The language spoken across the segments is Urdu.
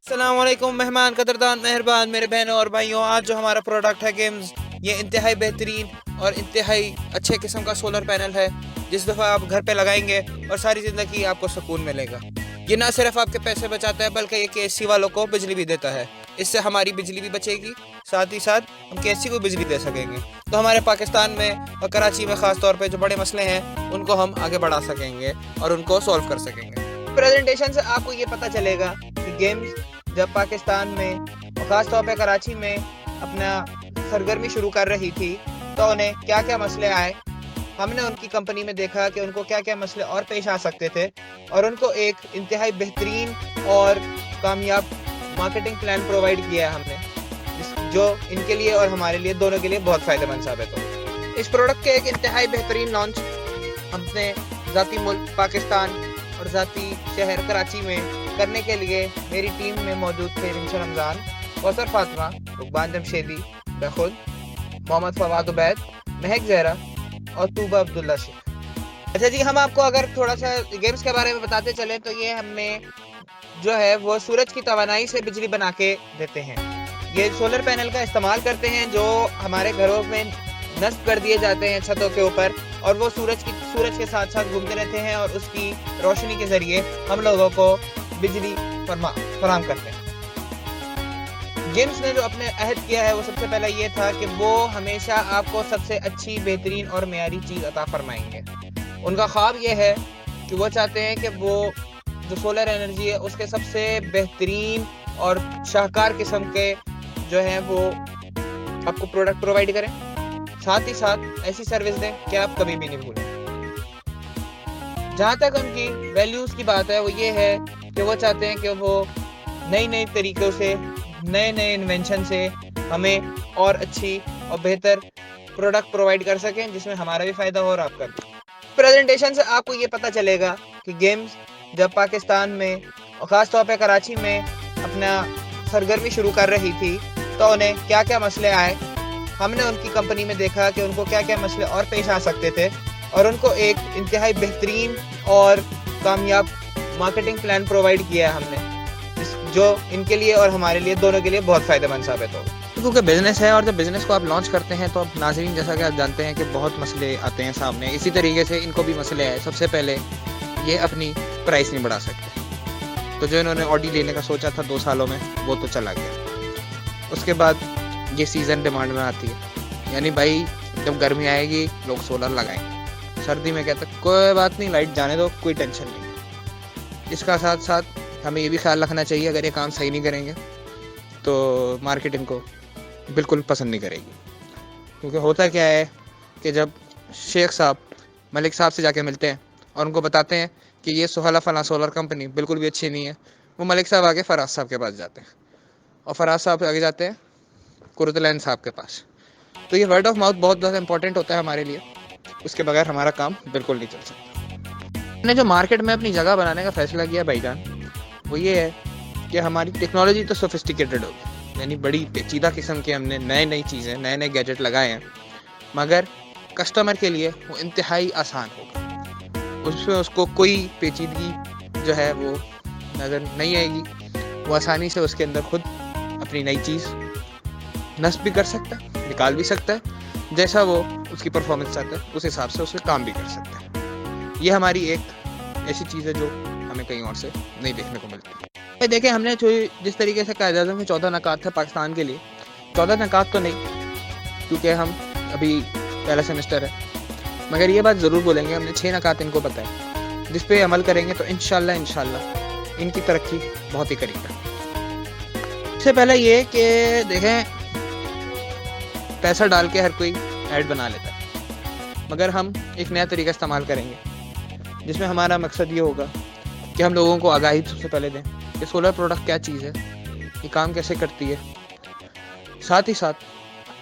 السلام علیکم مہمان قدردان مہربان میرے بہنوں اور بھائیوں، آج جو ہمارا پروڈکٹ ہے گیمز، یہ انتہائی بہترین اور انتہائی اچھے قسم کا سولر پینل ہے جس دفعہ آپ گھر پہ لگائیں گے اور ساری زندگی آپ کو سکون ملے گا۔ یہ نہ صرف آپ کے پیسے بچاتا ہے بلکہ یہ کے ایس سی والوں کو بجلی بھی دیتا ہے۔ اس سے ہماری بجلی بھی بچے گی، ساتھ ہی ساتھ ہم کے ایس سی کو بجلی دے سکیں گے، تو ہمارے پاکستان میں اور کراچی میں خاص طور پہ جو بڑے مسئلے ہیں ان کو ہم آگے بڑھا سکیں گے اور ان کو سولو کر سکیں گے۔ پریزنٹیشن سے آپ کو یہ پتہ چلے گا کہ گیمز جب پاکستان میں اور خاص طور پہ کراچی میں اپنا سرگرمی شروع کر رہی تھی تو انہیں کیا کیا مسئلے آئے، ہم نے ان کی کمپنی میں دیکھا کہ ان کو کیا کیا مسئلے اور پیش آ سکتے تھے، اور ان کو ایک انتہائی بہترین اور کامیاب مارکیٹنگ پلان پرووائڈ کیا ہے ہم نے، جو ان کے لیے اور ہمارے لیے دونوں کے لیے بہت فائدہ مند ثابت ہو۔ اس پروڈکٹ کے ایک انتہائی بہترین لانچ ہم نے ذاتی ملک پاکستان اور ذاتی شہر کراچی میں کرنے کے لیے میری ٹیم میں موجود تھے رمشا رمضان، کوثر فاطمہ، رکبان جمشیدی، میں خود، محمد فواد عبید، مہک زہرا اور طوبہ عبداللہ شیخ۔ اچھا جی، ہم آپ کو اگر تھوڑا سا گیمز کے بارے میں بتاتے چلیں تو یہ ہم نے جو ہے وہ سورج کی توانائی سے بجلی بنا کے دیتے ہیں۔ یہ سولر پینل کا استعمال کرتے ہیں جو ہمارے گھروں میں نصب کر دیے جاتے ہیں چھتوں کے اوپر، اور وہ سورج کے ساتھ ساتھ گھومتے رہتے ہیں اور اس کی روشنی کے ذریعے ہم لوگوں کو بجلی فراہم کرتے ہیں۔ گیمز نے جو اپنے عہد کیا ہے وہ سب سے پہلے یہ تھا کہ وہ ہمیشہ آپ کو سب سے اچھی، بہترین اور معیاری چیز عطا فرمائیں گے۔ ان کا خواب یہ ہے کہ وہ چاہتے ہیں کہ وہ جو سولر انرجی ہے اس کے سب سے بہترین اور شاہکار قسم کے جو ہیں وہ آپ کو پروڈکٹ پرووائڈ کریں، ساتھ ہی ساتھ ایسی سروس دیں کہ آپ کبھی بھی نہیں بھولیں۔ جہاں تک ان کی ویلیوز کی بات ہے وہ یہ ہے کہ وہ چاہتے ہیں کہ وہ نئی طریقوں سے، نئے انوینشن سے ہمیں اور اچھی اور بہتر پروڈکٹ پرووائڈ کر سکیں جس میں ہمارا بھی فائدہ ہو اور آپ کا بھی۔ پریزنٹیشن سے آپ کو یہ پتہ چلے گا کہ گیمز جب پاکستان میں اور خاص طور پہ کراچی میں اپنا سرگرمی شروع کر رہی تھی تو انہیں کیا کیا مسئلے آئے، ہم نے ان کی کمپنی میں دیکھا کہ ان کو کیا کیا مسئلے اور پیش آ سکتے تھے، اور ان کو ایک انتہائی بہترین اور کامیاب مارکیٹنگ پلان پرووائڈ کیا ہے ہم نے، جو ان کے لیے اور ہمارے لیے دونوں کے لیے بہت فائدہ مند ثابت ہوگا۔ کیونکہ بزنس ہے، اور جب بزنس کو آپ لانچ کرتے ہیں تو اب ناظرین جیسا کہ آپ جانتے ہیں کہ بہت مسئلے آتے ہیں سامنے، اسی طریقے سے ان کو بھی مسئلے آئے۔ سب سے پہلے یہ اپنی پرائس نہیں بڑھا سکتے، تو جو انہوں نے آڈی لینے کا سوچا تھا 2 سالوں میں وہ تو چلا گیا۔ اس کے بعد یہ سیزن ڈیمانڈ میں آتی ہے، یعنی بھائی جب گرمی آئے گی لوگ سولر لگائیں گے، سردی میں کہتے ہیں کوئی بات نہیں، لائٹ جانے دو، کوئی ٹینشن نہیں۔ اس کا ساتھ ساتھ ہمیں یہ بھی خیال رکھنا چاہیے اگر یہ کام صحیح نہیں کریں گے تو مارکیٹ ان کو بالکل پسند نہیں کرے گی، کیونکہ ہوتا کیا ہے کہ جب شیخ صاحب ملک صاحب سے جا کے ملتے ہیں اور ان کو بتاتے ہیں کہ یہ فلاں سولر کمپنی بالکل بھی اچھی نہیں ہے، وہ ملک صاحب آگے فراز صاحب کے پاس جاتے ہیں، اور فراز صاحب آگے جاتے ہیں قرۃ صاحب کے پاس۔ تو یہ ورڈ آف ماؤتھ بہت زیادہ امپورٹنٹ ہوتا ہے ہمارے لیے، اس کے بغیر ہمارا کام بالکل نہیں چل سکتا۔ ہم نے جو مارکیٹ میں اپنی جگہ بنانے کا فیصلہ کیا بھائی جان، وہ یہ ہے کہ ہماری ٹیکنالوجی تو سوفسٹیکیٹڈ ہوگی، یعنی بڑی پیچیدہ قسم کے ہم نے نئی چیزیں، نئے گیجٹ لگائے ہیں، مگر کسٹمر کے لیے وہ انتہائی آسان ہوگا، اس میں اس کو کوئی پیچیدگی جو ہے وہ نظر نہیں آئے گی، وہ آسانی سے اس کے اندر خود اپنی نئی چیز نصب بھی کر سکتا ہے، نکال بھی سکتا ہے، جیسا وہ اس کی پرفارمنس چاہتا ہے اس حساب سے اس کا کام بھی کر سکتا ہے۔ یہ ہماری ایک ایسی چیز ہے جو ہمیں کہیں اور سے نہیں دیکھنے کو ملتی۔ دیکھیں ہم نے جس طریقے سے قائد اعظم میں 14 نکات تھے پاکستان کے لیے، 14 نکات تو نہیں کیونکہ ہم ابھی پہلا سیمسٹر ہے، مگر یہ بات ضرور بولیں گے ہم نے 6 نکات ان کو پتہ ہے، جس پہ عمل کریں گے تو انشاءاللہ ان کی ترقی بہت ہی قریب ہے۔ اس سے پہلے یہ کہ دیکھیں پیسہ ڈال کے ہر کوئی ایڈ بنا لیتا ہے، مگر ہم ایک نیا طریقہ استعمال کریں گے جس میں ہمارا مقصد یہ ہوگا کہ ہم لوگوں کو آگاہی سب سے پہلے دیں کہ سولر پروڈکٹ کیا چیز ہے، یہ کام کیسے کرتی ہے، ساتھ ہی ساتھ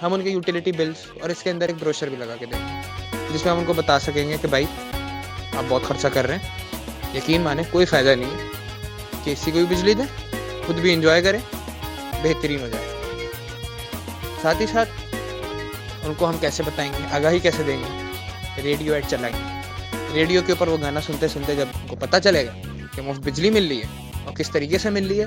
ہم ان کے یوٹیلیٹی بلز اور اس کے اندر ایک بروشر بھی لگا کے دیں گے جس میں ہم ان کو بتا سکیں گے کہ بھائی آپ بہت خرچہ کر رہے ہیں، یقین مانیں کوئی فائدہ نہیں ہے کہ اسی کو بھی بجلی دیں، خود بھی انجوائے کریں، بہترین ہو جائے۔ ساتھ ہی ساتھ ان کو ہم کیسے بتائیں گے، آگاہی کیسے دیں گے، ریڈیو ایڈ چلائیں گے، ریڈیو کے اوپر وہ گانا سنتے سنتے جب ان کو پتہ چلے گا کہ مفت بجلی مل رہی ہے اور کس طریقے سے مل رہی ہے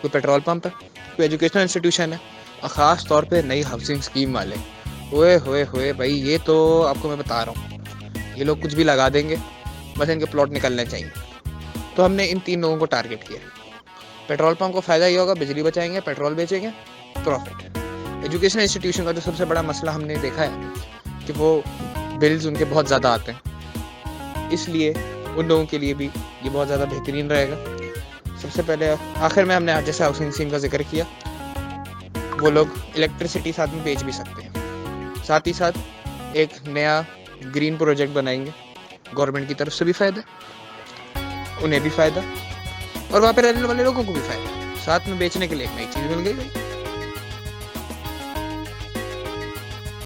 کوئی پیٹرول پمپ ہے, کوئی ایجوکیشنل انسٹیٹیوشن ہے, اور خاص طور پہ نئی ہاؤسنگ اسکیم والے. ہوئے ہوئے ہوئے بھائی, یہ تو آپ کو میں بتا رہا ہوں, یہ لوگ کچھ بھی لگا دیں گے, بس ان کے پلاٹ نکلنے چاہیے. تو ہم نے ان 3 لوگوں کو ٹارگٹ کیا. پیٹرول پمپ کو فائدہ یہ ہوگا, بجلی بچائیں گے, پیٹرول بیچیں گے, پروفٹ. ایجوکیشنل انسٹیٹیوشن کا جو سب سے بڑا مسئلہ ہم نے دیکھا ہے کہ وہ بلز ان کے بہت زیادہ آتے ہیں, اس لیے ان لوگوں کے لیے بھی یہ بہت زیادہ بہترین رہے گا. سب سے پہلے آخر میں ہم نے جیسے ہاؤسنگ اسکیم کا ذکر کیا, وہ لوگ الیکٹریسٹی ساتھ میں بیچ بھی سکتے ہیں. ساتھ ہی ساتھ ایک نیا گرین پروجیکٹ بنائیں گے, گورنمنٹ کی طرف سے بھی فائدہ, انہیں بھی فائدہ, اور وہاں پہ رہنے والے لوگوں کو بھی فائدہ. ساتھ میں بیچنے کے لیے ایک نئی چیز مل گئی.